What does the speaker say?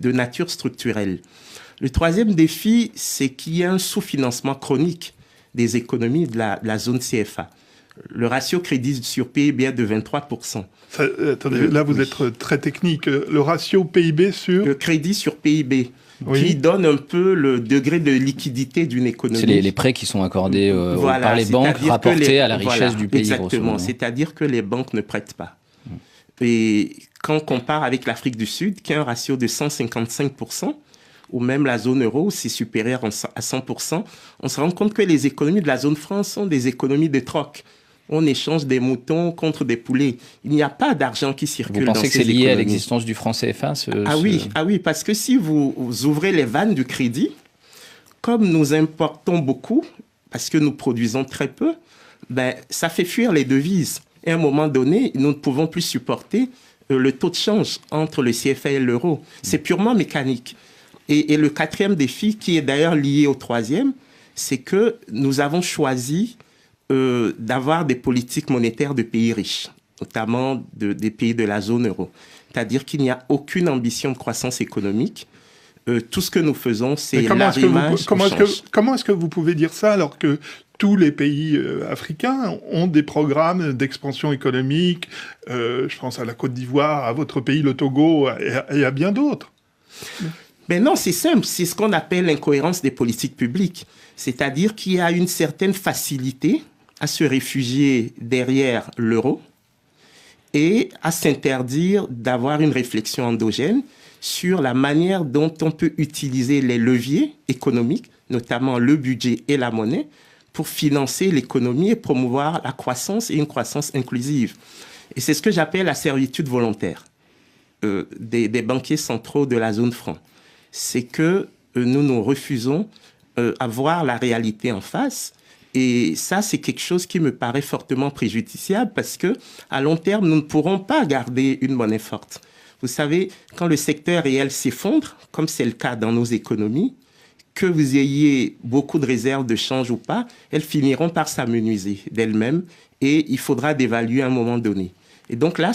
de nature structurelle. Le troisième défi, c'est qu'il y a un sous-financement chronique des économies de la zone CFA. Le ratio crédit sur PIB est de 23%. Attendez, là vous êtes très technique. Le ratio PIB sur... Le crédit sur PIB, qui donne un peu le degré de liquidité d'une économie. C'est les prêts qui sont accordés par les banques rapportés à la richesse du pays. Exactement, c'est-à-dire que les banques ne prêtent pas. Et quand on compare avec l'Afrique du Sud, qui a un ratio de 155%, ou même la zone euro, c'est supérieur à 100%, on se rend compte que les économies de la zone franc sont des économies de troc. On échange des moutons contre des poulets. Il n'y a pas d'argent qui circule dans ces économies. Vous pensez que c'est lié à l'existence du franc CFA Oui, parce que si vous ouvrez les vannes du crédit, comme nous importons beaucoup, parce que nous produisons très peu, ça fait fuir les devises. Et à un moment donné, nous ne pouvons plus supporter le taux de change entre le CFA et l'euro. C'est purement mécanique. Et le quatrième défi, qui est d'ailleurs lié au troisième, c'est que nous avons choisi d'avoir des politiques monétaires de pays riches, notamment des pays de la zone euro. C'est-à-dire qu'il n'y a aucune ambition de croissance économique. Tout ce que nous faisons, c'est l'arrimage. Comment est-ce que vous pouvez dire ça alors que tous les pays africains ont des programmes d'expansion économique? Je pense à la Côte d'Ivoire, à votre pays, le Togo, et à bien d'autres. Mais non, c'est simple. C'est ce qu'on appelle l'incohérence des politiques publiques. C'est-à-dire qu'il y a une certaine facilité à se réfugier derrière l'euro et à s'interdire d'avoir une réflexion endogène sur la manière dont on peut utiliser les leviers économiques, notamment le budget et la monnaie, pour financer l'économie et promouvoir la croissance et une croissance inclusive. Et c'est ce que j'appelle la servitude volontaire des banquiers centraux de la zone franc. C'est que nous refusons à voir la réalité en face. Et ça, c'est quelque chose qui me paraît fortement préjudiciable parce que à long terme, nous ne pourrons pas garder une monnaie forte. Vous savez, quand le secteur réel s'effondre, comme c'est le cas dans nos économies, que vous ayez beaucoup de réserves de change ou pas, elles finiront par s'amenuiser d'elles-mêmes et il faudra dévaluer à un moment donné. Et donc là,